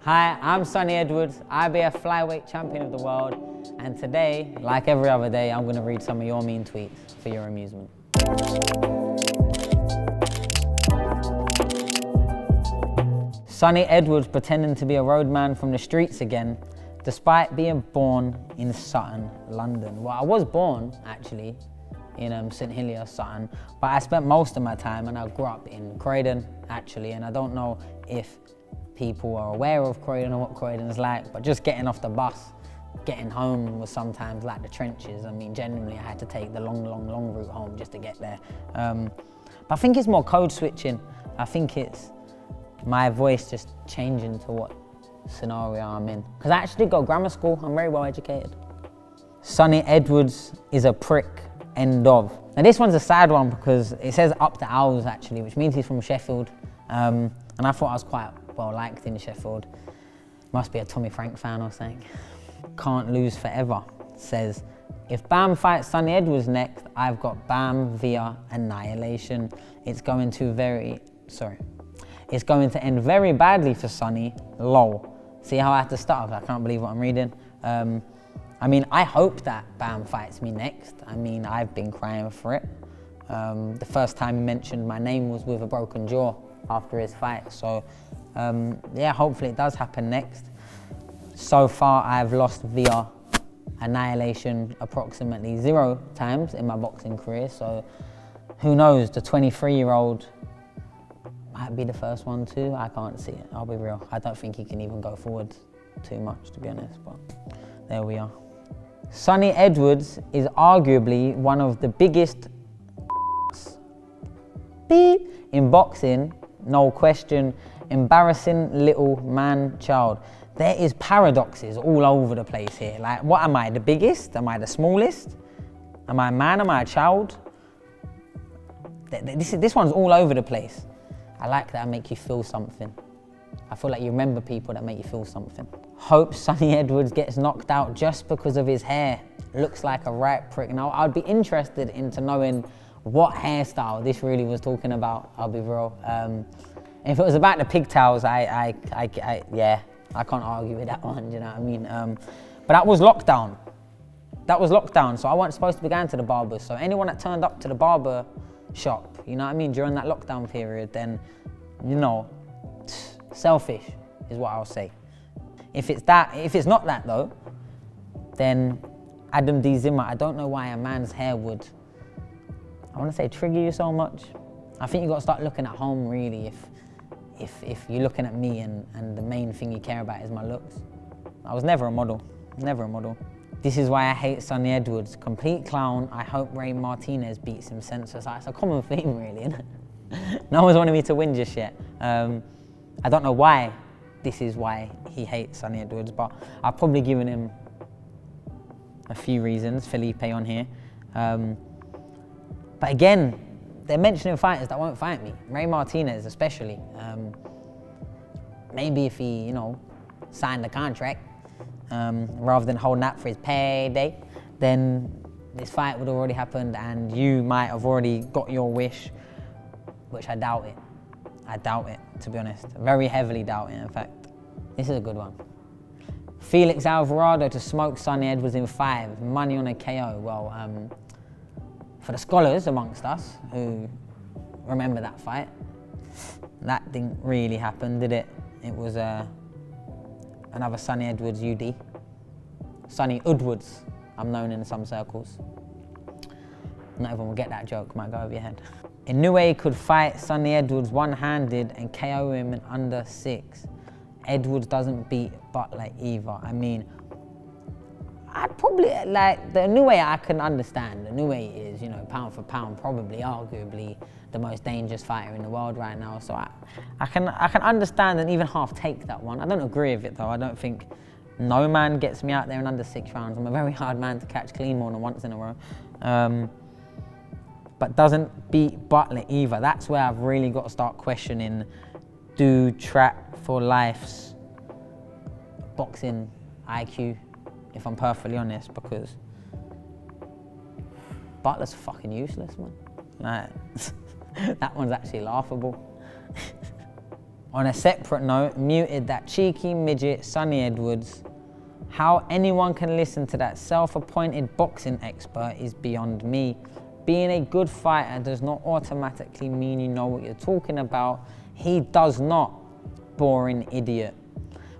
Hi, I'm Sonny Edwards, IBF Flyweight Champion of the world, and today, like every other day, I'm going to read some of your mean tweets for your amusement. Sonny Edwards pretending to be a roadman from the streets again, despite being born in Sutton, London. Well, I was born, actually, in St Helier, Sutton, but I spent most of my time, and I grew up in Croydon, actually, and I don't know if people are aware of Croydon or what Croydon's like, but just getting off the bus, getting home was sometimes like the trenches. I mean, genuinely, I had to take the long route home just to get there. But I think it's more code switching. I think it's my voice just changing to what scenario I'm in. Because I actually go grammar school, I'm very well educated. Sonny Edwards is a prick, end of. Now this one's a sad one because it says up the owls actually, which means he's from Sheffield. And I thought I was quite well liked in Sheffield. Must be a Tommy Frank fan or something. Can't lose forever. Says, if Bam fights Sonny Edwards next, I've got Bam via Annihilation. It's going to end very badly for Sonny. Lol. See how I had to start? I can't believe what I'm reading. I mean, I hope that Bam fights me next. I mean, I've been crying for it. The first time he mentioned my name was with a broken jaw after his fight. So yeah, hopefully it does happen next. So far, I've lost via Annihilation approximately 0 times in my boxing career. So who knows, the 23-year-old might be the first one too. I can't see it, I'll be real. I don't think he can even go forward too much, to be honest, but there we are. Sonny Edwards is arguably one of the biggest beep in boxing, no question. Embarrassing little man-child. There is paradoxes all over the place here. Like, what am I, the biggest? Am I the smallest? Am I a man? Am I a child? This one's all over the place. I like that I make you feel something. I feel like you remember people that make you feel something. Hope Sonny Edwards gets knocked out just because of his hair. Looks like a right prick. Now, I'd be interested into knowing what hairstyle this really was talking about, I'll be real. If it was about the pigtails, yeah, I can't argue with that one, you know what I mean? But that was lockdown. That was lockdown, so I wasn't supposed to be going to the barbers. So anyone that turned up to the barber shop, you know what I mean, during that lockdown period, then, you know, selfish is what I'll say. If it's not that though, then Adam D. Zimmer, I don't know why a man's hair would, I want to say, trigger you so much. I think you got to start looking at home really if you're looking at me and the main thing you care about is my looks. I was never a model, never a model. This is why I hate Sonny Edwards. Complete clown. I hope Martinez beats him senseless. It's a common theme really, isn't it? No one's wanted me to win just yet. I don't know why this is why he hates Sonny Edwards, but I've probably given him a few reasons, Felipe on here. But again, they're mentioning fighters that won't fight me. Martinez especially. Maybe if he, you know, signed the contract rather than holding out for his payday, then this fight would have already happened and you might have already got your wish, which I doubt it. I doubt it, to be honest. Very heavily doubt it, in fact. This is a good one. Felix Alvarado to smoke Sonny Edwards in 5. Money on a KO. Well, for the scholars amongst us who remember that fight, that didn't really happen, did it? It was another Sonny Edwards UD. Sonny Edwards, I'm known in some circles. Not everyone will get that joke, might go over your head. Inoue could fight Sonny Edwards one-handed and KO him in under 6. Edwards doesn't beat Butler either. I mean, I'd probably, like, the Inoue I can understand. The Inoue is, you know, pound for pound, probably, arguably, the most dangerous fighter in the world right now. So I can understand and even half take that one. I don't agree with it though. I don't think no man gets me out there in under 6 rounds. I'm a very hard man to catch clean more than once in a row. But doesn't beat Butler either. That's where I've really got to start questioning, do track for life's boxing IQ, if I'm perfectly honest, because Butler's fucking useless, man. Like, that one's actually laughable. On a separate note, muted that cheeky midget Sonny Edwards. How anyone can listen to that self-appointed boxing expert is beyond me. Being a good fighter does not automatically mean you know what you're talking about. He does not. Boring idiot.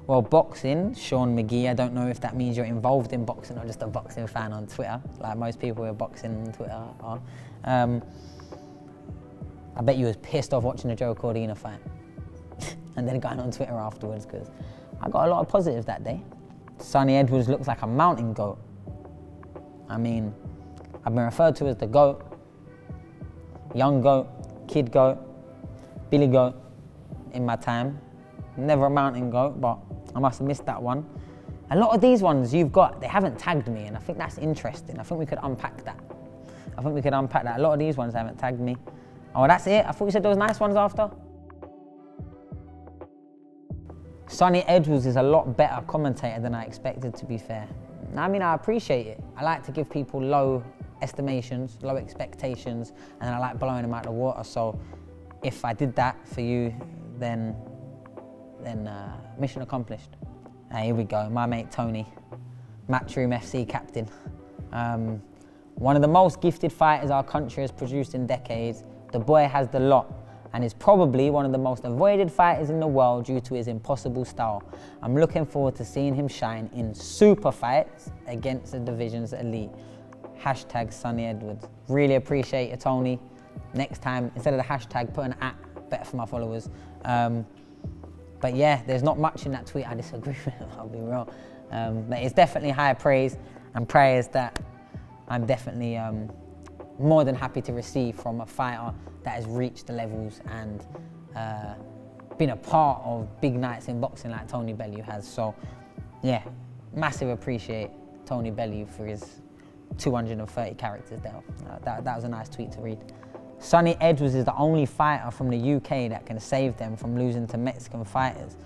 Well, boxing, Sean McGee, I don't know if that means you're involved in boxing or just a boxing fan on Twitter, like most people who are boxing on Twitter are. I bet you was pissed off watching the Joe Cordina fight and then going on Twitter afterwards, because I got a lot of positives that day. Sonny Edwards looks like a mountain goat. I mean, I've been referred to as the GOAT, young GOAT, kid GOAT, Billy GOAT in my time. Never a mountain goat, but I must have missed that one. A lot of these ones you've got, they haven't tagged me, and I think that's interesting. I think we could unpack that. A lot of these ones haven't tagged me. Oh, that's it? I thought you said there was nice ones after. Sonny Edwards is a lot better commentator than I expected, to be fair. I mean, I appreciate it. I like to give people low estimations, low expectations, and I like blowing them out of the water. So if I did that for you, then mission accomplished. Here we go, my mate Tony, Matchroom FC captain. One of the most gifted fighters our country has produced in decades. The boy has the lot and is probably one of the most avoided fighters in the world due to his impossible style. I'm looking forward to seeing him shine in super fights against the division's elite. Hashtag Sonny Edwards. Really appreciate you, Tony. Next time, instead of the hashtag, put an @ better for my followers. But yeah, there's not much in that tweet I disagree with, I'll be real. But it's definitely high praise and prayers that I'm definitely more than happy to receive from a fighter that has reached the levels and been a part of big nights in boxing like Tony Bellew has. So yeah, massive appreciate Tony Bellew for his 230 characters there. That was a nice tweet to read. Sonny Edwards is the only fighter from the UK that can save them from losing to Mexican fighters.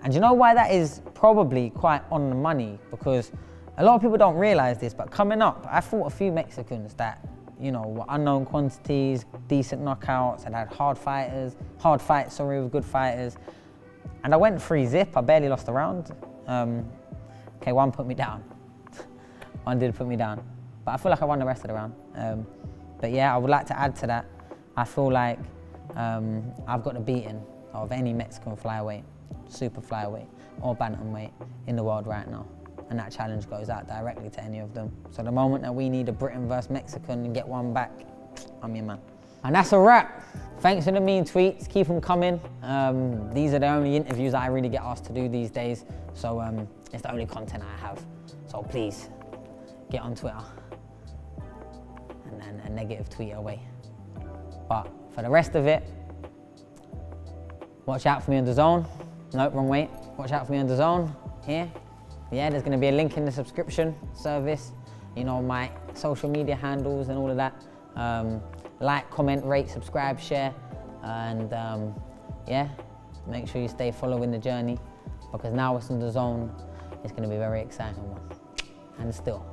And you know why that is probably quite on the money? Because a lot of people don't realise this, but coming up, I fought a few Mexicans that, you know, were unknown quantities, decent knockouts, and had hard fights, with good fighters. And I went 3-0, I barely lost a round. Okay, one put me down. One did put me down. But I feel like I won the rest of the round. But yeah, I would like to add to that. I feel like I've got the beating of any Mexican flyweight, super flyweight, or bantamweight in the world right now. And that challenge goes out directly to any of them. So the moment that we need a Britain versus Mexican and get one back, I'm your man. And that's a wrap. Thanks for the mean tweets, keep them coming. These are the only interviews that I really get asked to do these days. So it's the only content I have. So please, get on Twitter and negative tweet away. But for the rest of it, watch out for me on DAZN. Nope, wrong way. Watch out for me on DAZN here. Yeah, there's gonna be a link in the subscription service. You know, my social media handles and all of that. Like, comment, rate, subscribe, share. And yeah, make sure you stay following the journey, because now it's on DAZN. It's gonna be a very exciting one. And still,